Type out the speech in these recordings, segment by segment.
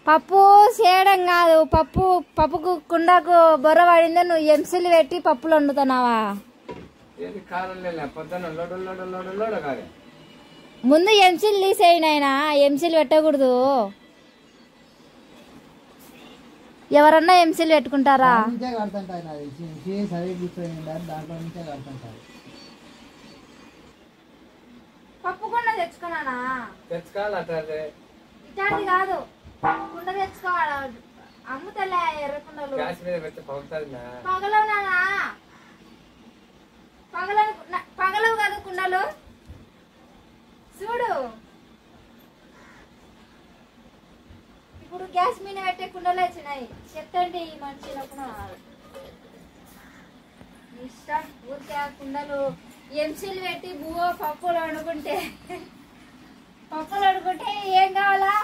పప్పు చేయడం కాదు, పప్పుకు కుండకు బొర్ర పడిందే నువ్వు ఎంసీలు పెట్టి పప్పులు వండుతున్నావా? ముందు ఎంసీలు తీసేయి నాయనా, ఎంసీలు పెట్టకూడదు. ఎవరన్నా ఎంసీలు పెట్టుకుంటారా? పప్పు కుండ తెచ్చుకున్నానా? ఇట్లాంటి కాదు, కుండ తెచ్చుకోవాలా? అమ్ముతలే ఎర్ర కుండలు పగలవు నానా, పగలవు కాదు కుండలు. చూడు ఇప్పుడు గ్యాస్ మీద పెట్టే కుండలు వచ్చినాయి. చెప్తండి ఈ మనిషిలకు ఇష్టం ఊరికే కుండలు ఎంసీలు పెట్టి బువ్వ పప్పులు వండుకుంటే ఏం కావాలా?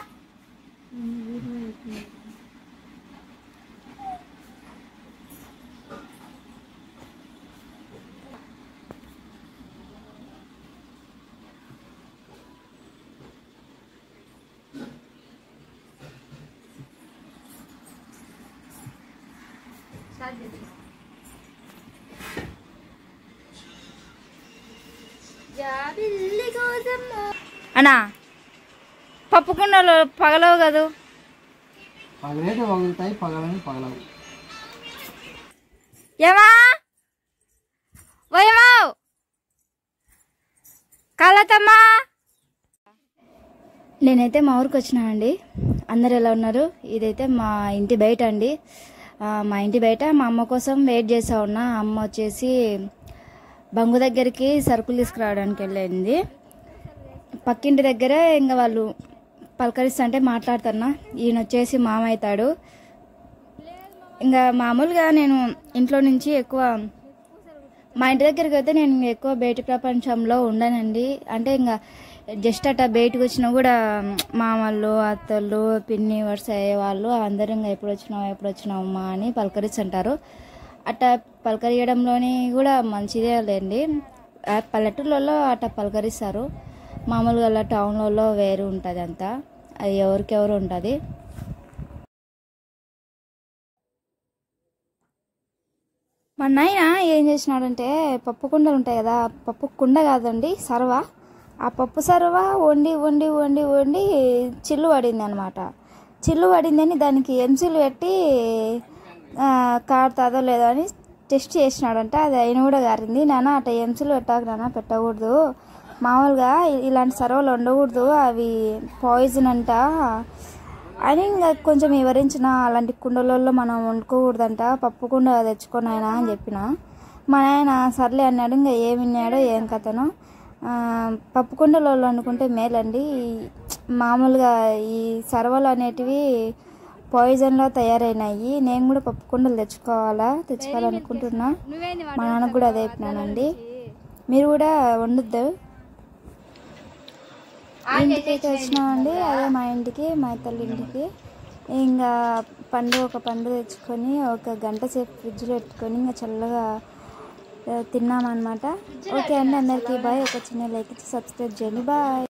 అన్నా పప్పు కుండలు పగలవు కదూ? పగలైతే పగులుతాయి, పగలని పగలవు. ఏమా వయమావ్ కాలతమ్మా. నేనైతే మా ఊరికి వచ్చినానండి. అందరు ఎలా ఉన్నారు? ఇదైతే మా ఇంటి బయట అండి. మా ఇంటి బయట మా అమ్మ కోసం వెయిట్ చేసా ఉన్నా. అమ్మ వచ్చేసి బంగు దగ్గరికి సరుకులు తీసుకురావడానికి వెళ్ళింది. పక్కింటి దగ్గర ఇంకా వాళ్ళు పలకరిస్తుంటే మాట్లాడుతున్నా. ఈయన వచ్చేసి మామ అవుతాడు. ఇంకా మామూలుగా నేను ఇంట్లో నుంచి ఎక్కువ మా ఇంటి దగ్గరికి అయితే నేను ఎక్కువ బయట ప్రపంచంలో ఉండనండి. అంటే ఇంకా జస్ట్ అట్లా బయటకు వచ్చినా కూడా మామళ్ళు అత్తళ్ళు పిన్ని వరుస అయ్యే వాళ్ళు అందరూ ఇంకా ఎప్పుడు వచ్చినావు అమ్మా అని పలకరిస్తుంటారు. అట్లా పలకరియడంలోని కూడా మంచిదే లేండి. పల్లెటూళ్ళలో అట్లా పలకరిస్తారు. మామూలుగా అలా టౌన్లలో వేరు ఉంటుంది. అంతా అది ఎవరికెవరు ఉంటుంది. మా నాయన ఏం చేసినాడంటే పప్పు కుండలు ఉంటాయి కదా, పప్పు కుండ కాదండి సర్వ, ఆ పప్పు సర్వ వండి వండి వండి వండి చిల్లు పడింది అనమాట. చిల్లు పడిందని దానికి ఎంసీలు పెట్టి కారుతుందో లేదో అని టెస్ట్ చేసినాడంట. అది అయిన కూడా గారింది. నాన్న అట్లా ఎంసీలు పెట్టాక నాన్న పెట్టకూడదు, మామూలుగా ఇలాంటి సర్వలు ఉండకూడదు, అవి పాయిజన్ అంట అని ఇంకా కొంచెం వివరించిన. అలాంటి కుండలలో మనం వండుకోకూడదంట, పప్పు కుండ తెచ్చుకొని ఆయన అని చెప్పిన. మా నాయన సర్లే అన్నాడు. ఇంకా ఏమి విన్నాడో ఏం కథనో. పప్పు కుండలలో వండుకుంటే మేలండి. మామూలుగా ఈ సర్వలు అనేటివి పాయిజన్లో తయారైనాయి. నేను కూడా పప్పు కుండలు తెచ్చుకోవాలనుకుంటున్నా. మా నాన్నకు కూడా అదే చెప్పినానండి. మీరు కూడా వండుద్దు. ఇంటికి అయితే వచ్చినామండి. అదే మా ఇంటికి, మా తల్లి ఇంటికి. ఇంకా ఒక పండు తెచ్చుకొని ఒక గంట సేపు ఫ్రిడ్జ్లో పెట్టుకొని ఇంకా చల్లగా తిన్నామన్నమాట. ఓకే అండి, అందరికీ బాయ్. ఒక చిన్న లైక్ ఇచ్చి సబ్స్క్రైబ్ చేయండి. బాయ్.